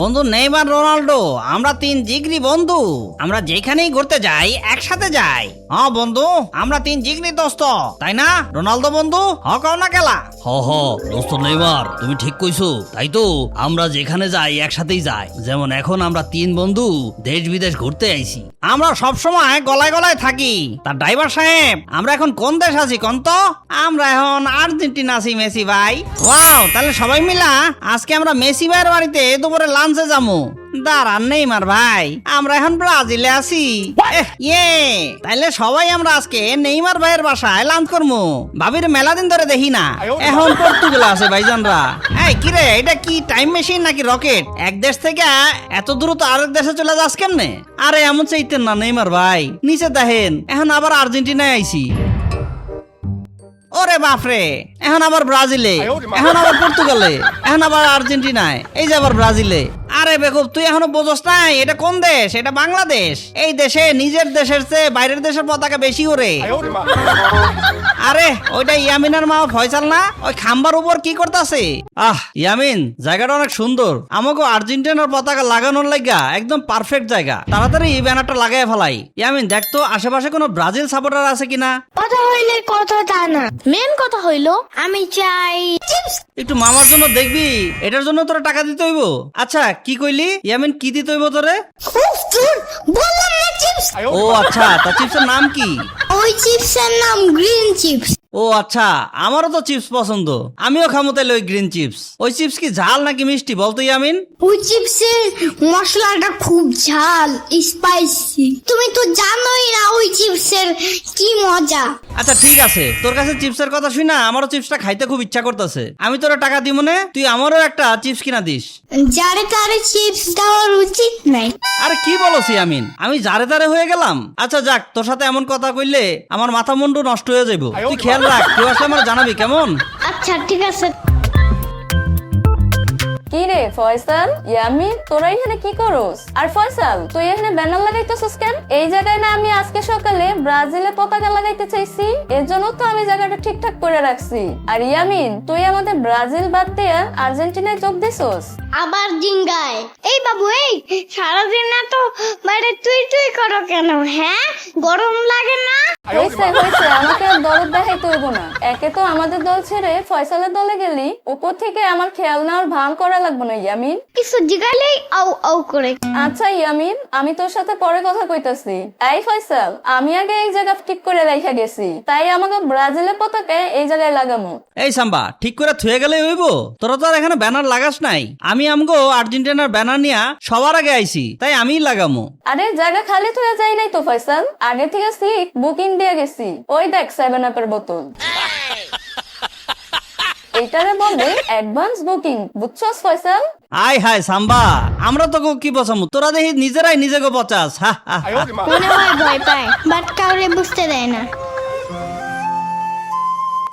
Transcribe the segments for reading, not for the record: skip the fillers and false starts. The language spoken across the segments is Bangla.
বন্ধু নেইমার রোনাল্ডো আমরা তিন জিগরি বন্ধু, আমরা যেখানেই ঘুরতে যাই একসাথে যাই। হ্যাঁ বন্ধু, আমরা তিন জিগরি দোস্ত, তাই না রোনালদো বন্ধু? হ কও না কেলা? হ দোস্ত নেইমার, তুমি ঠিক কইছো। তাই তো আমরা যেখানে যাই একসাথেই যাই। যেমন এখন আমরা তিন বন্ধু দেশ বিদেশ ঘুরতে আইছি। আমরা সব সময় গলায় গলায় থাকি। তার ড্রাইভার সাহেব, আমরা এখন কোন দেশ আছি কোন তো? আমরা এখন আর্জেন্টিনা আছি মেসি ভাই। ওয়াও, তাহলে সবাই মিলা আজকে আমরা মেসি ভাইয়ের বাড়িতে দুপুরে লাঞ্চে যাবো। দাঁড়ান নেইমার ভাই, আমরা এখন ব্রাজিলে আছি। তাইলে সবাই আমরা আজকে নেইমার ভাইয়ের বাসায় লাঞ্চ করবো। ভাবির মেলা দিন ধরে দেখি না, এখন পর্তুগাল আছে ভাইজানরা। এই কিরে, এটা কি টাইম মেশিন নাকি রকেট? এক দেশ থেকে এত দ্রুত আরেক দেশে চলে যাস কেমনে? আরে এমন চাইতেন না নেইমার ভাই, নিচে দেখেন এখন আবার আর্জেন্টিনায় আইছি। ওরে বাপরে, এখন আবার ব্রাজিলে, এখন আবার পর্তুগালে, এখন আবার আর্জেন্টিনায়, এই যে আবার ব্রাজিলে। আরে বেকুব, তুই এখনো বোঝস নাই এটা কোন দেশ? এটা বাংলাদেশ। এই দেশে নিজের দেশের চেয়ে বাইরের দেশের পতাকা বেশি ওরে। আরে ওইটা ইয়ামিনের মা ফয়সাল না? ওই খাম্বার উপর কি করতেছে? ইয়ামিন, জায়গাটা অনেক সুন্দর। আমাকে আর্জেন্টিনার পতাকা লাগানোর লাগা একদম পারফেক্ট জায়গা। তাড়াতাড়ি এই ব্যানারটা লাগাই ফেলাই। ইয়ামিন, দেখতো আশেপাশে কোনো ব্রাজিল সাপোর্টার আছে কিনা। কথা হইলে কথা তা না, মেন কথা হইলো আমি চাই চিপস। একটু মামার জন্য দেখবি, এটার জন্য তোরা টাকা দিতে হইব। আচ্ছা কি কইলি ইয়ামিন, কি দিতে হইব তোরে? বললাম না চিপস। ও আচ্ছা, তা চিপসের নাম কি? ওই চিপসের নাম গ্রিন চিপস। ও আচ্ছা, আমারও তো চিপস পছন্দ, আমিও খামো তাইলে ওই গ্রিন চিপস। ওই চিপস কি ঝাল নাকি মিষ্টি বলতো ইয়ামিন? ওই চিপসের মশলাটা খুব ঝাল, স্পাইসি। তুমি তো জানোই না ওই চিপসের কি মজা। আচ্ছা ঠিক আছে, তোর কাছে চিপসের কথা শুনা আমারও চিপসটা খাইতে খুব ইচ্ছা করতেছে। আমি তোরা টাকা দিব না, তুই আমারও একটা চিপস কিনা দিস। যারে তারে চিপস দেওয়ার উচিত নাই। আরে কি বলছ ইয়ামিন, আমি জারে তারে হয়ে গেলাম? আচ্ছা যাক, তোর সাথে এমন কথা কইলে আমার মাথা মুন্ডু নষ্ট হয়ে যাইব। তুই খেয়াল রাখ, কেউ আসলে আমার জানাবি কেমন? আচ্ছা ঠিক আছে। কি রে ফয়সাল, ইয়ামিন, তোরা এখানে কি করস? আর ফয়সাল, তুই এখানে ব্যানার লাগাইতেছস কেন? এই জায়গায় না আমি আজকে সকালে ব্রাজিলের পতাকা লাগাইতে চাইছি, এর জন্য তো আমি জায়গাটা ঠিকঠাক করে রাখছি। আর ইয়ামিন, তুই আমাদের ব্রাজিল বাদ দিয়ে আর্জেন্টিনায় যোগ দিছস। আবার জিঙ্গায়। এই বাবু, এই সারাদিন না তো বাইরে তুই তুই করো কেন? হ্যাঁ, গরম লাগে না? হয়েছে হয়েছে, আমাকে আর দরদ দেখাইতে হইব না। একে তো আমাদের দল ছেড়ে ফয়সালের দলে গেলি, উপর থেকে আমার খেয়াল নেওয়ার ভান করা লাগবে না ইয়ামিন। কিছু জিগাইলেই আউ আউ করে। আচ্ছা ইয়ামিন, আমি তোর সাথে পরে কথা কইতাছি। এই ফয়সাল, আমি আগে এই জায়গা ঠিক করে রাইখা গেছি, তাই আমাকে ব্রাজিলের পতাকা এই জায়গায় লাগামু। এই সাম্বা, ঠিক করে থুয়ে গেলে হইব? তোরা তো আর এখানে ব্যানার লাগাস নাই। আমি আমগো আর্জেন্টিনার ব্যানার নিয়া সবার আগে আইছি, তাই আমিই লাগামো। আরে জায়গা খালি থুয়ে যাই নাই তো ফয়সাল, আগে থেকে সিট বুকিং দিয়ে গেছি। ওই দেখ 7 আপের বোতল, এইটারে বলে অ্যাডভান্স বুকিং, বুঝছস ফয়সাল? আয় হায় সাম্বা, আমরা তো কি বসামু, তোরা দেখি নিজেরাই নিজেকে বচাস। মনে হয় ভয় পায়, বাট কাউরে বুঝতে দেয় না।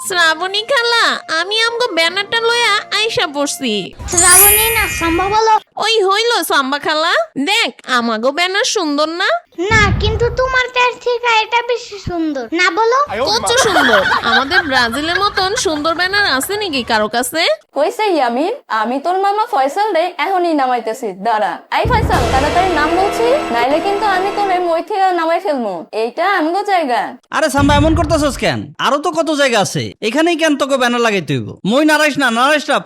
শ্রাবণী খালা, আমি আমগো ব্যানারটা লইয়া আইসা পড়ছি। শ্রাবণী না সাম্বা বলো। ওই হইল সাম্বা খালা, দেখ আমাগো ব্যানার সুন্দর না? না, কিন্তু তোমার কাছ থেকে এটা বেশি সুন্দর না, বলো। কত সুন্দর! আমাদের ব্রাজিলের মতন সুন্দর ব্যানার আছে নাকি কারো কাছে? কইছে ইয়ামিন, আমি তোর মামা ফয়সাল রে এখনই নামাইতেছি, দাঁড়া। এই ফয়সাল, তাড়াতাড়ি নাম বলছি, নাইলে কিন্তু আমি তোরে মই থেকে নামাই ফেলবো। এইটা আমগো জায়গা। আরে সাম্বা, এমন করতেছস কেন? আরো তো কত জায়গা আছে, এখানেই কেন তোকে ব্যানার লাগাইতে হইব? মই নারাইস না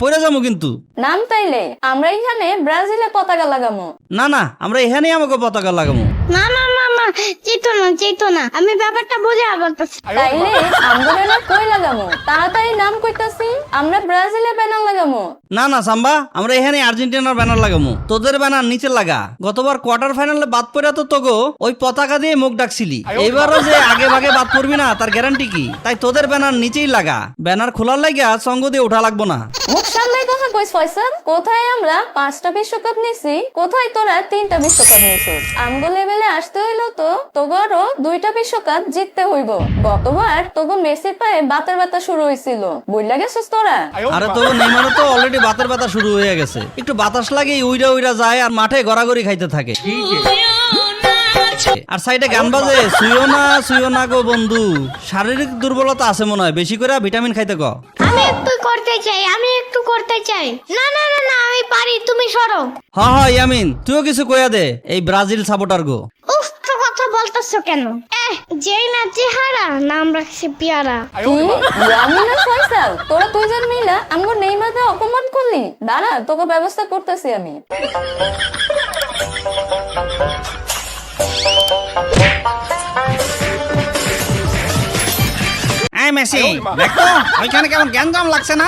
পড়ে যাবো কিন্তু। নাম তাইলে আমরা এখানে ব্রাজিলের পতাকা লাগামো। না না, আমরা এখানেই আমাকে পতাকা লাগামো। না না না না, চেতো না, আমি ব্যাপারটা বুঝে আবার। তাইলে আমরা ব্যানার কই লাগামো? তাড়াতাড়ি নাম কইতাছি, আমরা ব্রাজিলের ব্যানার লাগামো। না না সাম্বা, আমরা এখানে আর্জেন্টিনার ব্যানার লাগামো। তোদের ব্যানার নিচে লাগা। গতবার কোয়ার্টার ফাইনালে বাদ পড়া তো তোগো ওই পতাকা দিয়ে মুখ ডাকছিলি, এবারও যে আগে ভাগে বাদ পড়বি না তার গ্যারান্টি কি? তাই তোদের ব্যানার নিচেই লাগা। ব্যানার খোলার লাগা সঙ্গ দিয়ে উঠা লাগবো না। মুখ সামলাই কথা কইস ফয়সাল। কোথায় আমরা 5টা বিশ্বকাপ নিছি, কোথায় তোরা 3টা বিশ্বকাপ নিছিস? আমগো লেভেলে আসতে হইলো তো তোগরও 2টা বিশ্বকাপ জিততে হইব। গতবার তোগো মেসির পায়ে বাতের ব্যথা শুরু হইছিল, বুঝলা গেছিস তোরা? আরে তোগো নেইমারও তো অলরেডি বাতের ব্যথা শুরু হয়ে গেছে, একটু বাতাস লাগে উইরা যায় আর মাঠে গড়াগড়ি খাইতে থাকে। আর সাইডে গান বাজে, শুইও না গো বন্ধু, শারীরিক দুর্বলতা আছে মনে হয়, বেশি করে ভিটামিন খাইতে গো। আমি একটু করতে চাই। না না না না, আমি পারি, তুমি সরো। হ্যাঁ ইয়ামিন, তুইও কিছু কইয়া দে এই ব্রাজিল সাপোর্টার গো। উফ, তো কথা বলতেছো কেন? যেই না চেহারা, নাম রাখছে পেয়ারা। কি ইয়ামিন আর ফয়সাল, তোরা দুইজন মিলা আমগো নেইমারকে অপমান করলি? দাঁড়া, তোকে ব্যবস্থা করতেছি আমি। মেসি দেখো ওইখানে কেমন গ্যাঞ্জাম লাগছে না?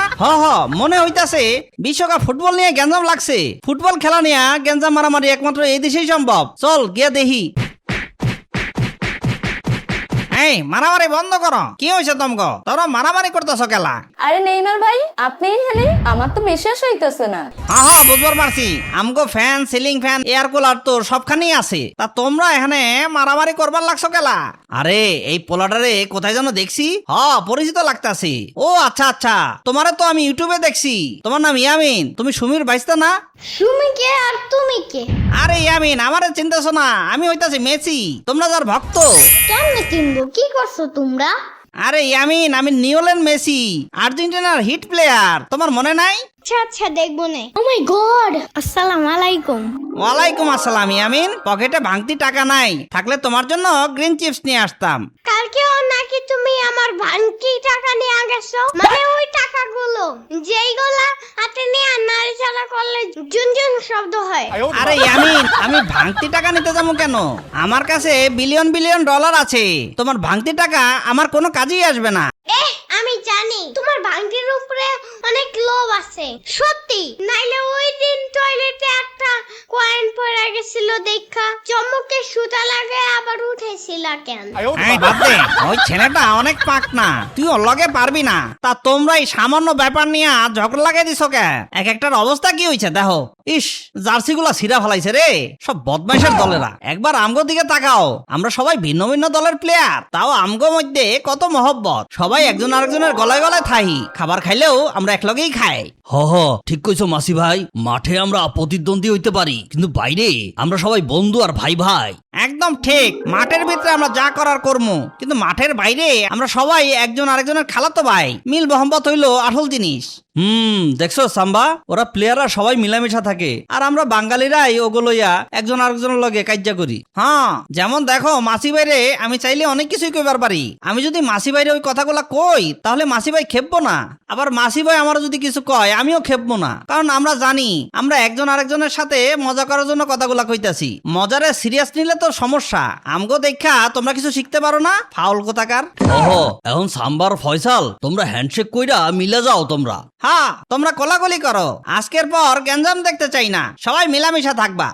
মনে হইতাছে বিশ্বকাপ ফুটবল নিয়ে গ্যাঞ্জাম লাগছে। ফুটবল খেলা নিয়ে গ্যাঞ্জাম মারামারি একমাত্র এই দেশেই সম্ভব। চল গিয়া দেখি। এই মারামারি বন্ধ করো। কি হয়েছে তোমগো? তোরা মারামারি করতেছো খেলা? আরে নেইমার ভাই, আপনি এখানে? আমার তো বিশ্বাস হইতেছে না। বুঝবার পারছি, আমগো fan, ceiling fan, air cooler তো সবখানেই আছে। তা তোমরা এখানে মারামারি করবার লাগছো খেলা? আরে এই পোলাটারে কোথায় যেন দেখছি, পরিচিত লাগতাছে। ও আচ্ছা আচ্ছা, তোমারে তো আমি ইউটিউবে দেখছি। তোমার নাম ইয়ামিন, তুমি সুমির বাইস্তা না? তুমি কে আর তুমি কে? আরে ইয়ামিন, আমারে চিন্তাছো না, আমি হইতাছি মেসি, তোমরা যার ভক্ত। কেমনে চিনবো? কি করছো তোমরা? আরে ইয়ামিন, আমি নিওলেন মেসি, আর্জেন্টিনার হিট প্লেয়ার, তোমার মনে নাই? আচ্ছা আচ্ছা, দেখবো নে। ও মাই গড, আসসালামু আলাইকুম। ওয়ালাইকুম আসসালাম। ইয়ামিন, পকেটে ভাঙতি টাকা নাই, থাকলে তোমার জন্য গ্রিন চিপস নিয়ে আসতাম। কালকেও নাকি তুমি আমার ভাঙতি টাকা নিয়ে গেছো? মানে ওই টাকাগুলো যেইগুলা হাতে নিয়ে নাড়াচাড়া করলে ঝুনঝুন শব্দ হয়। আরে ইয়ামিন, আমি ভাঙতি টাকা নিতে যাবো কেন? আমার কাছে বিলিয়ন বিলিয়ন ডলার আছে, তোমার ভাঙতি টাকা আমার কোনো কাজেই আসবে না। আমি জানি তোমার ভাঙতির উপরে অনেক লোভ আছে, সত্যি। নাইলে ওই দিন টয়লেটে একটা কয়েন পড়ে গেছিল দেখা চমকে সুতা লাগে আবার উঠেছিল কেন? এই বাদ দে, ওই ছেলেটা অনেক পাক না, তুই ওর লগে পারবি না। তা তোমরা এই সামান্য ব্যাপার নিয়ে ঝগড়া লাগাই দিছো কে? এক একটার অবস্থা কি হয়েছে দেখো। ইস, জার্সি গুলা ছিঁড়া ফেলাইছে রে, সব বদমাইশের দলেরা। একবার আমগো দিকে তাকাও, আমরা সবাই ভিন্ন ভিন্ন দলের প্লেয়ার, তাও আমগো মধ্যে কত মহব্বত। সবাই একজন আরেকজনের গলায় গলায় থাই, খাবার খাইলেও আমরা একলগেই খাই। ঠিক কইছো মাসি ভাই, মাঠে আমরা প্রতিদ্বন্দ্বী হইতে পারি, কিন্তু বাইরে আমরা সবাই বন্ধু আর ভাই ভাই। একদম ঠিক, মাঠের ভিতরে আমরা যা করার করবো, কিন্তু মাঠের বাইরে আমরা সবাই একজন আরেকজনের খালাতো ভাই। মিল মোহাম্মত হইলো আসল জিনিস। দেখছো সাম্বা, ওরা প্লেয়াররা সবাই মিলামিশা থাকে, আর আমরা বাঙালিরাই ওগুলোইয়া একজন আরেকজনের লগে কাজ্জা করি। যেমন দেখো মাসি ভাইরে আমি চাইলে অনেক কিছুই কইবার পারি। আমি যদি মাসি ভাইরে ওই কথাগুলা কই, তাহলে মাসি ভাই খেপবো না। আবার মাসি ভাই আমার যদি কিছু কয়, আমিও খেপবো না, কারণ আমরা জানি আমরা একজন আরেকজনের সাথে মজা করার জন্য কথাগুলা কইতাছি। মজারে সিরিয়াস নিলে তো সমস্যা। আমগো দেখা তোমরা কিছু শিখতে পারো না, ফাউল কোথাকার। এখন সাম্বার ফয়সাল, তোমরা হ্যান্ডশেক কইরা মিলে যাও তোমরা। তোমরা কোলাকুলি করো, আজকের পর গ্যাঞ্জাম দেখতে চাই না, সবাই মিলামিশা থাকবা।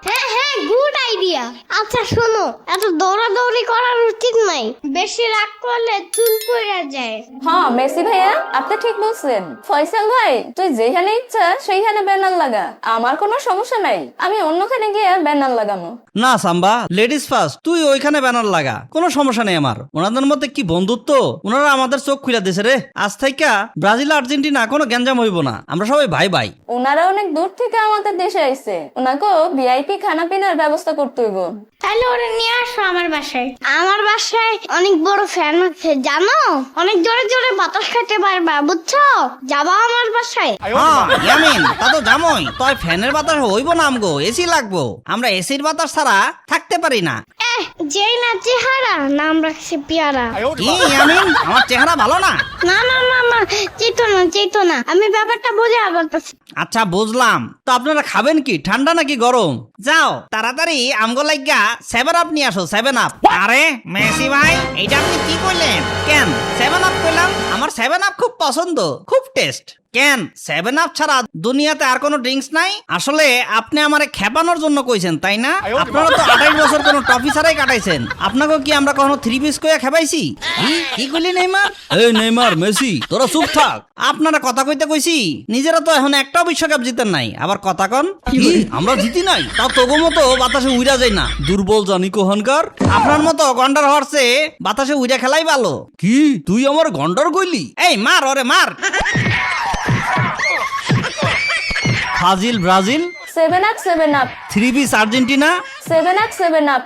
হ্যাঁ, গুড আইডিয়া। আচ্ছা শোনো, এত দৌড়াদৌড়ি করার উচিত নাই, বেশি রাগ করলে চুল পড়ে যায়। হ্যাঁ মেসি ভাইয়া, আপনি ঠিক বলছেন। ফয়সাল ভাই, তুই যেখানে ইচ্ছা সেইখানে ব্যানার লাগা, আমার কোনো সমস্যা নাই, আমি অন্যখানে গিয়ে ব্যানার লাগামো। না সাম্বা, লেডিস ফার্স্ট, তুই ওইখানে ব্যানার লাগা, কোনো সমস্যা নেই আমার। ওনাদের মধ্যে কি বন্ধুত্ব, ওনারা আমাদের চোখ খুলে দিয়েছে রে। আজ থেকে ব্রাজিল আর্জেন্টিনা কোনো গ্যাঞ্জাম হইব না, আমরা সবাই ভাই ভাই। ওনারা অনেক দূর থেকে আমাদের দেশে আইছে, ওনাকেও ভিআইপি খানা পিনার ব্যবস্থা করতে হইব। তাহলে ওরা নিয়ে আসো আমার বাসায়। আমার বাসায় অনেক বড় ফ্যান আছে জানো, অনেক জোরে জোরে বাতাস খেতে পারবা, বুঝছো? যাবা আমার বাসায়? ইয়ামিন, তা তো জামই, তাই ফ্যানের বাতাস হইব না, আমগো এসি লাগবো। আমরা এসির বাতাস ছাড়া থাকতে পারি না। যেই না চেহারা, নাম রাখছে পেয়ারা। কি ইয়ামিন, আমার চেহারা ভালো না? না না না না, চেতো না, আমি ব্যাপারটা বুঝে বলতেছি। আচ্ছা বুঝলাম। তো আপনারা খাবেন কি, ঠান্ডা নাকি গরম? যাও তাড়াতাড়ি আমগো লাইগা 7 আপ নিয়ে আসো, 7 আপ। আরে মেসি ভাই, এইটা আপনি কি কইলেন? কেন 7 আপ কইলাম? আমার 7 আপ খুব পছন্দ, খুব টেস্ট। কেন 7 আপ ছাড়া দুনিয়াতে আর কোনো ড্রিঙ্কস নাই? আসলে আপনি আমারে খেপানোর জন্য কইছেন তাই না? আপনারা তো 28 বছর কোনো টফি ছাড়াই কাটাইছেন, আপনাকে কি আমরা কখনো 3 পিস কইয়া খেপাইছি? কি কইলি নেইমার? এই নেইমার, মেসি, তোরা চুপ থাক। আপনারা কথা কইতে কইছি, নিজেরা তো এখন একটাও বিশ্বকাপ জিতেন নাই, আবার কথা কন। কি আমরা জিতি নাই? তাও তোগো মতো বাতাসে উইরা যায় না, দুর্বল জানি কোহানকার। আপনার মতো গন্ডার হরছে বাতাসে উইরা খেলাই ভালো। কি তুই আমার গন্ডার কইলি? এই মার ওরে মার। ফাজিল Brazil. 7 up 7 up 3 piece Argentina 7 up 7 up